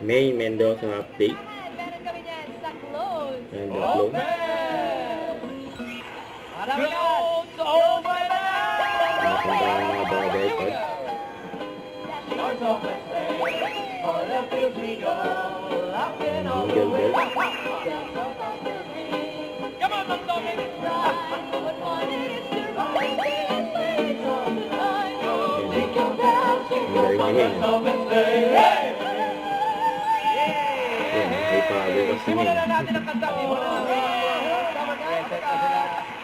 May Mendoza update. Meron kami niyan sa close. And the flow. Close over na! Nakapunta ang mga bagay pa. Jingle bell. Come on, Mang Dominic! Ang galing Yan, may power kasi Simulan na niya. natin ang kanta. Simulan na natin.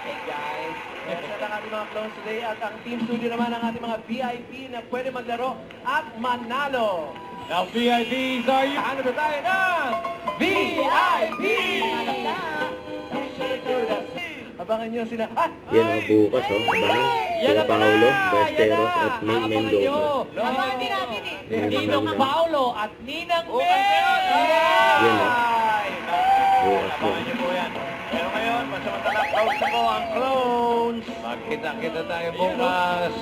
Hey guys, yes na ang ating mga clones today at ang Team Studio naman ang ating mga VIP na pwede maglaro at manalo. Now VIPs, are you? Ano ba tayo na? VIP! Abangan nyo sila. Yan ang bukas, oh. Abangan. Sila Paolo, Besteros, at May Mendoza. Abangan din natin eh. Ninong Paolo at Ninang May! Yan, oh. Bukas Abangan yan. niyo po yan. Pero ngayon, masamantala, close na po ang clones. Magkita-kita tayo bukas.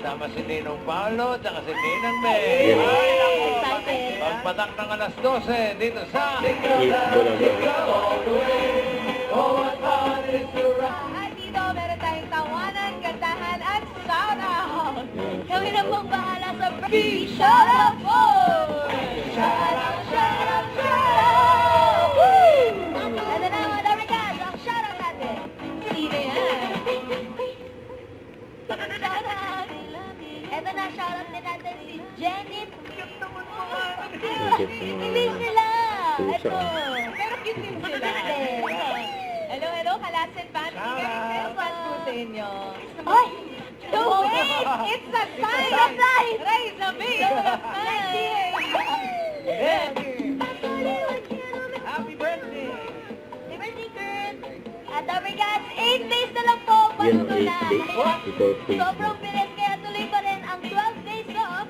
Sama si Ninong Paolo at si Ninang May. Yan, oh. Excited. Pagpatak ng alas 12 dito sa... Eat Bulaga. At dito, meron tayong tawanan, kantahan, at shoutout. Kami na pong bahala sa birthday shoutout po! Shoutout, shoutout, shoutout! Woo! Ito na mga Darikas, ang shoutout natin. Sino yan? Shoutout! Ito na, shoutout din natin si Jenny. English nila! Ito. Pero cute din sila. Hello, hello, Kalasin Band. Merry Christmas po sa inyo. Ay! No, wait! It's a sign! It's a sign! Raise the big! Happy birthday! Happy birthday, Kurt! At Darikas, 8 days na lang po. Yan, Pasko 8 na. days. Before Christmas. Sobrang bilis, kaya tuloy pa rin ang 12 days of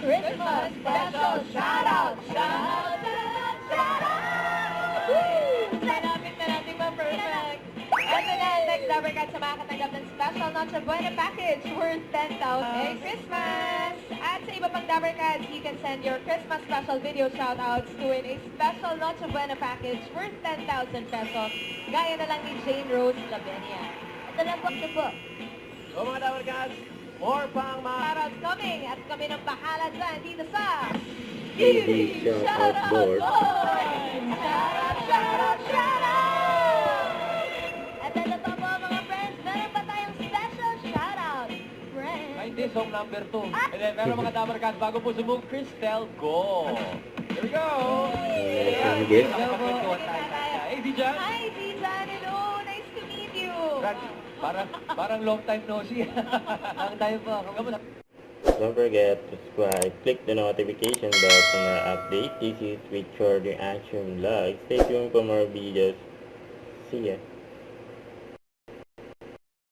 Christmas special shoutout! Shoutout! Shoutout! Woo! Sanapit na natin ma-perfect. Ito na, next Darikas sa mga katanggap ng special Noche Buena package worth 10,000. Merry Christmas! At sa iba pang Darikas, you can send your Christmas special video shoutouts to win a special Noche Buena package worth 10,000 pesos. Gaya na lang ni Jane Rose Lavenia. Ito lang po. So mga Dabarkas, more pang mga... Shoutouts coming at kami ng bahala dyan dito sa TV Shoutout Board. Shoutout, shoutout, shoutout! At ito pa po mga friends, meron pa tayong special shoutout. Friends. Ay, hindi, song number 2. And then, meron mga Dabarkas, bago po sumug, Cristel, go! Here we go! Some guest. Hey, Dijan! Hi, Tizan. Hello. Nice to meet you. Parang long time no see. Ang tayo po. Kamusta? Don't forget to subscribe, click the notification bell for more updates. This is Richard Reaction Vlog. Stay tuned for more videos. See ya.